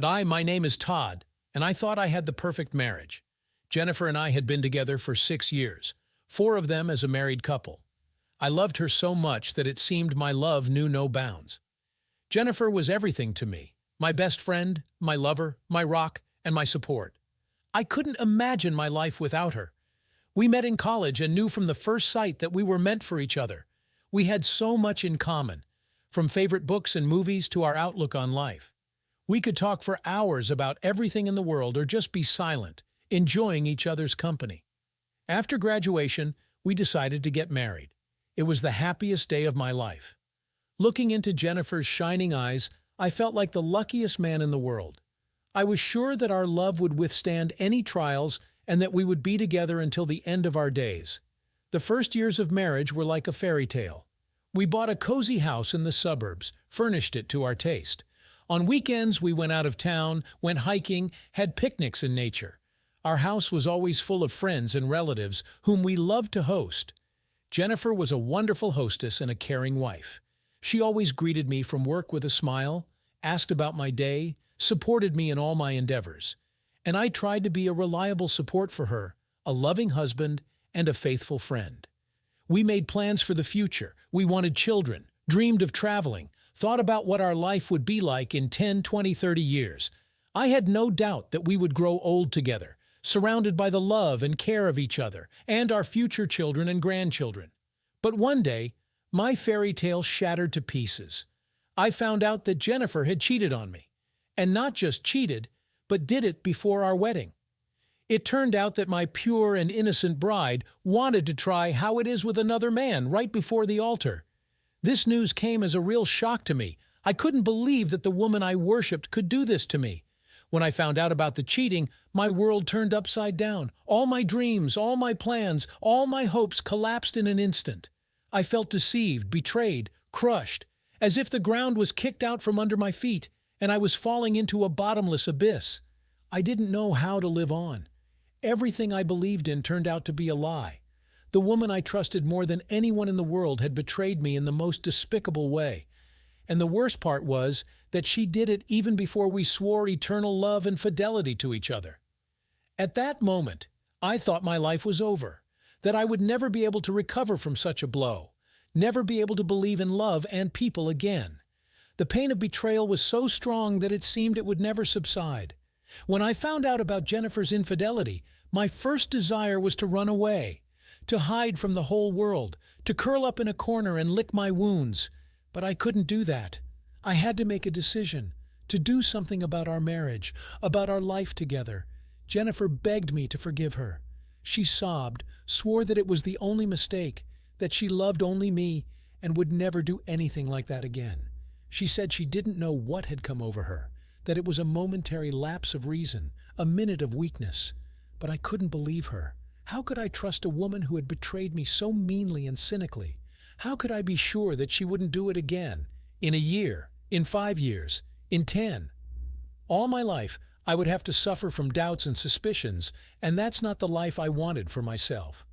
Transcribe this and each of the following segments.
My name is Todd, and I thought I had the perfect marriage. Jennifer and I had been together for 6 years, 4 of them as a married couple. I loved her so much that it seemed my love knew no bounds. Jennifer was everything to me, my best friend, my lover, my rock, and my support. I couldn't imagine my life without her. We met in college and knew from the first sight that we were meant for each other. We had so much in common, from favorite books and movies to our outlook on life. We could talk for hours about everything in the world or just be silent, enjoying each other's company. After graduation, we decided to get married. It was the happiest day of my life. Looking into Jennifer's shining eyes, I felt like the luckiest man in the world. I was sure that our love would withstand any trials and that we would be together until the end of our days. The first years of marriage were like a fairy tale. We bought a cozy house in the suburbs, furnished it to our taste. On weekends, we went out of town, went hiking, had picnics in nature. Our house was always full of friends and relatives whom we loved to host. Jennifer was a wonderful hostess and a caring wife. She always greeted me from work with a smile, asked about my day, supported me in all my endeavors. And I tried to be a reliable support for her, a loving husband, and a faithful friend. We made plans for the future. We wanted children, dreamed of traveling, thought about what our life would be like in 10, 20, 30 years. I had no doubt that we would grow old together, surrounded by the love and care of each other and our future children and grandchildren. But one day, my fairy tale shattered to pieces. I found out that Jennifer had cheated on me. And not just cheated, but did it before our wedding. It turned out that my pure and innocent bride wanted to try how it is with another man right before the altar. This news came as a real shock to me. I couldn't believe that the woman I worshipped could do this to me. When I found out about the cheating, my world turned upside down. All my dreams, all my plans, all my hopes collapsed in an instant. I felt deceived, betrayed, crushed, as if the ground was kicked out from under my feet, and I was falling into a bottomless abyss. I didn't know how to live on. Everything I believed in turned out to be a lie. The woman I trusted more than anyone in the world had betrayed me in the most despicable way. And the worst part was that she did it even before we swore eternal love and fidelity to each other. At that moment, I thought my life was over, that I would never be able to recover from such a blow, never be able to believe in love and people again. The pain of betrayal was so strong that it seemed it would never subside. When I found out about Jennifer's infidelity, my first desire was to run away, to hide from the whole world, to curl up in a corner and lick my wounds. But I couldn't do that. I had to make a decision, to do something about our marriage, about our life together. Jennifer begged me to forgive her. She sobbed, swore that it was the only mistake, that she loved only me and would never do anything like that again. She said she didn't know what had come over her, that it was a momentary lapse of reason, a minute of weakness. But I couldn't believe her. How could I trust a woman who had betrayed me so meanly and cynically? How could I be sure that she wouldn't do it again, in a year, in 5 years, in 10? All my life, I would have to suffer from doubts and suspicions, and that's not the life I wanted for myself.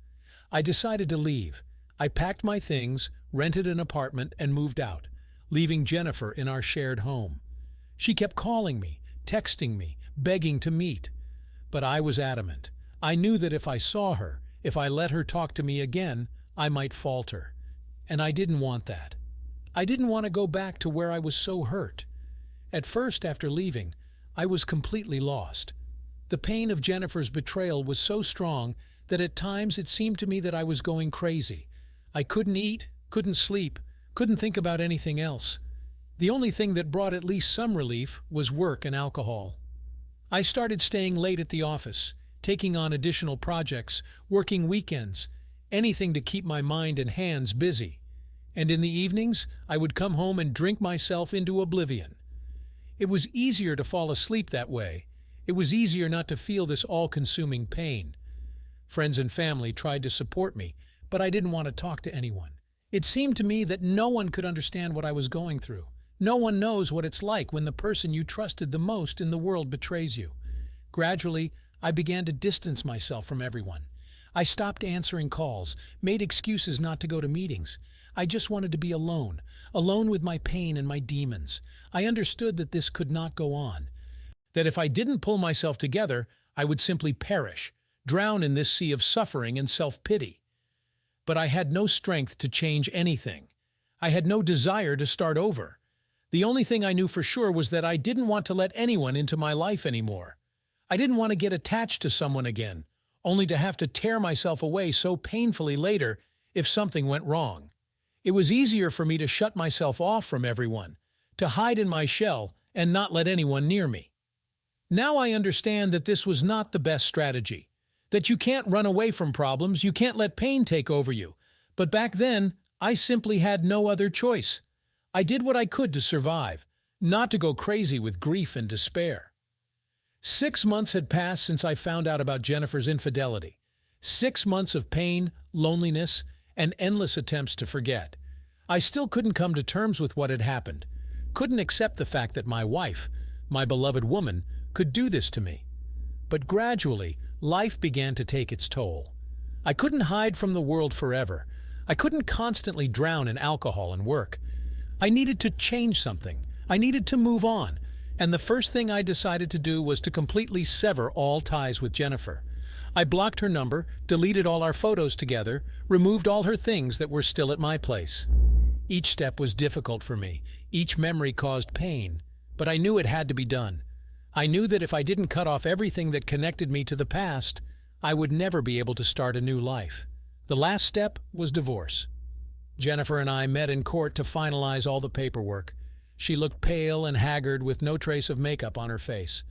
I decided to leave. I packed my things, rented an apartment, and moved out, leaving Jennifer in our shared home. She kept calling me, texting me, begging to meet. But I was adamant. I knew that if I saw her, if I let her talk to me again, I might falter. And I didn't want that. I didn't want to go back to where I was so hurt. At first, after leaving, I was completely lost. The pain of Jennifer's betrayal was so strong that at times it seemed to me that I was going crazy. I couldn't eat, couldn't sleep, couldn't think about anything else. The only thing that brought at least some relief was work and alcohol. I started staying late at the office, taking on additional projects, working weekends, anything to keep my mind and hands busy. And in the evenings, I would come home and drink myself into oblivion. It was easier to fall asleep that way. It was easier not to feel this all-consuming pain. Friends and family tried to support me, but I didn't want to talk to anyone. It seemed to me that no one could understand what I was going through. No one knows what it's like when the person you trusted the most in the world betrays you. Gradually, I began to distance myself from everyone. I stopped answering calls, made excuses not to go to meetings. I just wanted to be alone, alone with my pain and my demons. I understood that this could not go on. that if I didn't pull myself together, I would simply perish, drown in this sea of suffering and self-pity. But I had no strength to change anything. I had no desire to start over. The only thing I knew for sure was that I didn't want to let anyone into my life anymore. I didn't want to get attached to someone again, only to have to tear myself away so painfully later if something went wrong. It was easier for me to shut myself off from everyone, to hide in my shell and not let anyone near me. Now I understand that this was not the best strategy, that you can't run away from problems, you can't let pain take over you. But back then, I simply had no other choice. I did what I could to survive, not to go crazy with grief and despair. 6 months had passed since I found out about Jennifer's infidelity. 6 months of pain, loneliness, and endless attempts to forget. I still couldn't come to terms with what had happened, couldn't accept the fact that my wife, my beloved woman, could do this to me. But gradually, life began to take its toll. I couldn't hide from the world forever. I couldn't constantly drown in alcohol and work. I needed to change something. I needed to move on. And the first thing I decided to do was to completely sever all ties with Jennifer. I blocked her number, deleted all our photos together, removed all her things that were still at my place. Each step was difficult for me. Each memory caused pain. But I knew it had to be done. I knew that if I didn't cut off everything that connected me to the past, I would never be able to start a new life. The last step was divorce. Jennifer and I met in court to finalize all the paperwork. She looked pale and haggard with no trace of makeup on her face.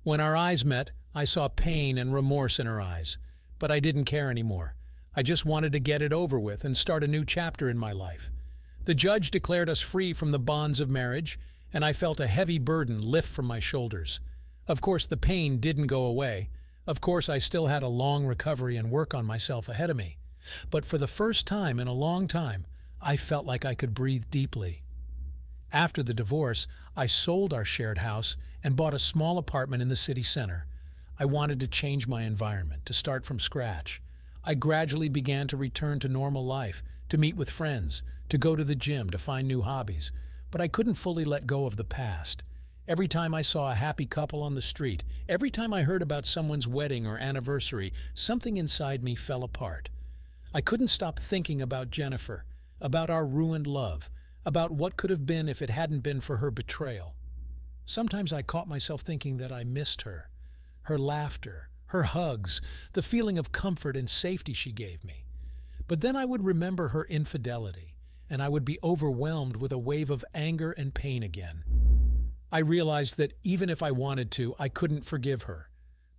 When our eyes met, I saw pain and remorse in her eyes. But I didn't care anymore. I just wanted to get it over with and start a new chapter in my life. The judge declared us free from the bonds of marriage, and I felt a heavy burden lift from my shoulders. Of course, the pain didn't go away. Of course, I still had a long recovery and work on myself ahead of me. But for the first time in a long time, I felt like I could breathe deeply. After the divorce, I sold our shared house and bought a small apartment in the city center. I wanted to change my environment, to start from scratch. I gradually began to return to normal life, to meet with friends, to go to the gym, to find new hobbies. But I couldn't fully let go of the past. Every time I saw a happy couple on the street, every time I heard about someone's wedding or anniversary, something inside me fell apart. I couldn't stop thinking about Jennifer, about our ruined love, about what could have been if it hadn't been for her betrayal. Sometimes I caught myself thinking that I missed her, her laughter, her hugs, the feeling of comfort and safety she gave me. But then I would remember her infidelity, and I would be overwhelmed with a wave of anger and pain again. I realized that even if I wanted to, I couldn't forgive her.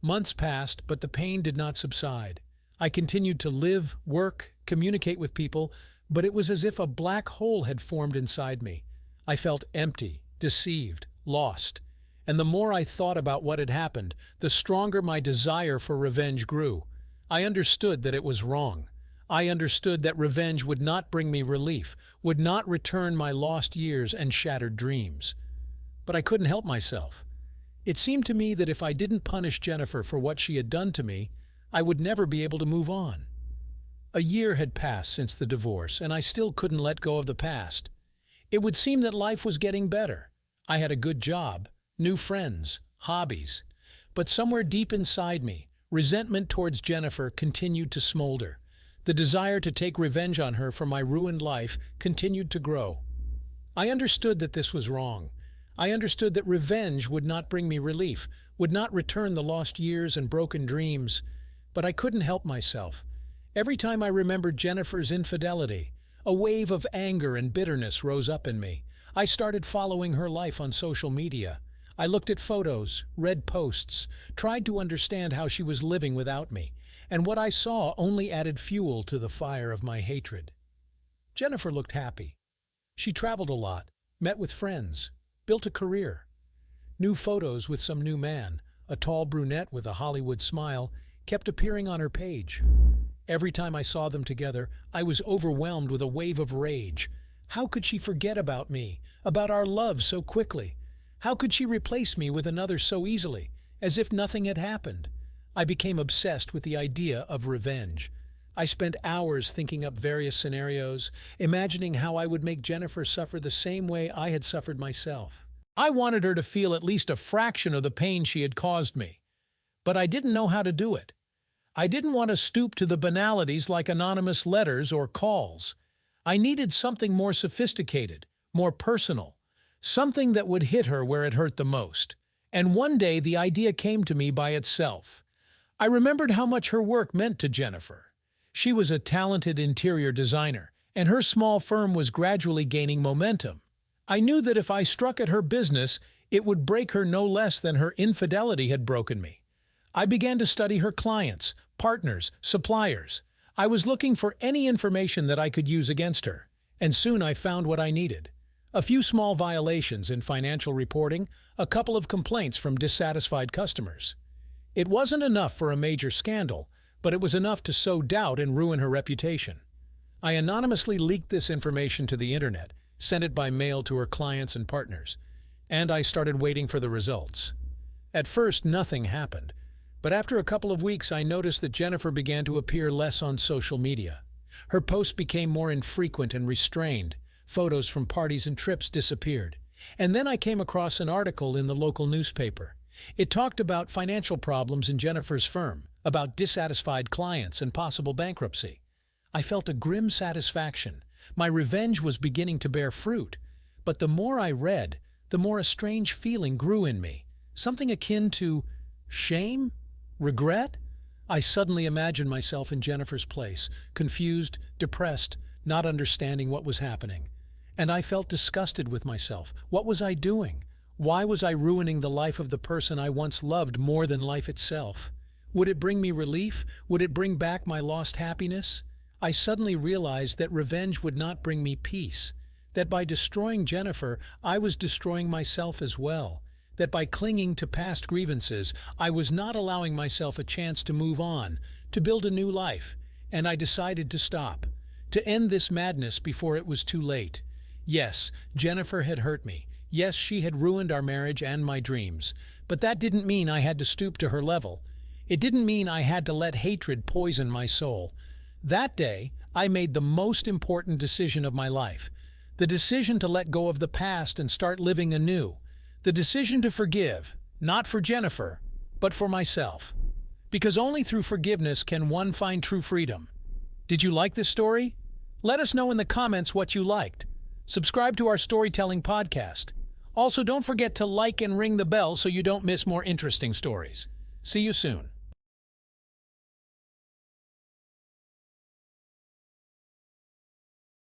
Months passed, but the pain did not subside. I continued to live, work, communicate with people, but it was as if a black hole had formed inside me. I felt empty, deceived, lost. And the more I thought about what had happened, the stronger my desire for revenge grew. I understood that it was wrong. I understood that revenge would not bring me relief, would not return my lost years and shattered dreams. But I couldn't help myself. It seemed to me that if I didn't punish Jennifer for what she had done to me, I would never be able to move on. A year had passed since the divorce, and I still couldn't let go of the past. It would seem that life was getting better. I had a good job, new friends, hobbies. But somewhere deep inside me, resentment towards Jennifer continued to smolder. The desire to take revenge on her for my ruined life continued to grow. I understood that this was wrong. I understood that revenge would not bring me relief, would not return the lost years and broken dreams. But I couldn't help myself. Every time I remembered Jennifer's infidelity, a wave of anger and bitterness rose up in me. I started following her life on social media. I looked at photos, read posts, tried to understand how she was living without me, and what I saw only added fuel to the fire of my hatred. Jennifer looked happy. She traveled a lot, met with friends, built a career. New photos with some new man, a tall brunette with a Hollywood smile, kept appearing on her page. Every time I saw them together, I was overwhelmed with a wave of rage. How could she forget about me, about our love so quickly? How could she replace me with another so easily, as if nothing had happened? I became obsessed with the idea of revenge. I spent hours thinking up various scenarios, imagining how I would make Jennifer suffer the same way I had suffered myself. I wanted her to feel at least a fraction of the pain she had caused me. But I didn't know how to do it. I didn't want to stoop to the banalities like anonymous letters or calls. I needed something more sophisticated, more personal, something that would hit her where it hurt the most. And one day the idea came to me by itself. I remembered how much her work meant to Jennifer. She was a talented interior designer, and her small firm was gradually gaining momentum. I knew that if I struck at her business, it would break her no less than her infidelity had broken me. I began to study her clients, partners, suppliers. I was looking for any information that I could use against her, and soon I found what I needed. A few small violations in financial reporting, a couple of complaints from dissatisfied customers. It wasn't enough for a major scandal, but it was enough to sow doubt and ruin her reputation. I anonymously leaked this information to the internet, sent it by mail to her clients and partners, and I started waiting for the results. At first, nothing happened, but after a couple of weeks I noticed that Jennifer began to appear less on social media. Her posts became more infrequent and restrained. Photos from parties and trips disappeared. And then I came across an article in the local newspaper. It talked about financial problems in Jennifer's firm, about dissatisfied clients and possible bankruptcy. I felt a grim satisfaction. My revenge was beginning to bear fruit. But the more I read, the more a strange feeling grew in me. Something akin to shame? Regret? I suddenly imagined myself in Jennifer's place, confused, depressed, not understanding what was happening. And I felt disgusted with myself. What was I doing? Why was I ruining the life of the person I once loved more than life itself? Would it bring me relief? Would it bring back my lost happiness? I suddenly realized that revenge would not bring me peace, that by destroying Jennifer, I was destroying myself as well, that by clinging to past grievances, I was not allowing myself a chance to move on, to build a new life, and I decided to stop, to end this madness before it was too late. Yes, Jennifer had hurt me. Yes, she had ruined our marriage and my dreams, but that didn't mean I had to stoop to her level. It didn't mean I had to let hatred poison my soul. That day, I made the most important decision of my life. The decision to let go of the past and start living anew. The decision to forgive, not for Jennifer, but for myself. Because only through forgiveness can one find true freedom. Did you like this story? Let us know in the comments what you liked. Subscribe to our storytelling podcast. Also, don't forget to like and ring the bell so you don't miss more interesting stories. See you soon.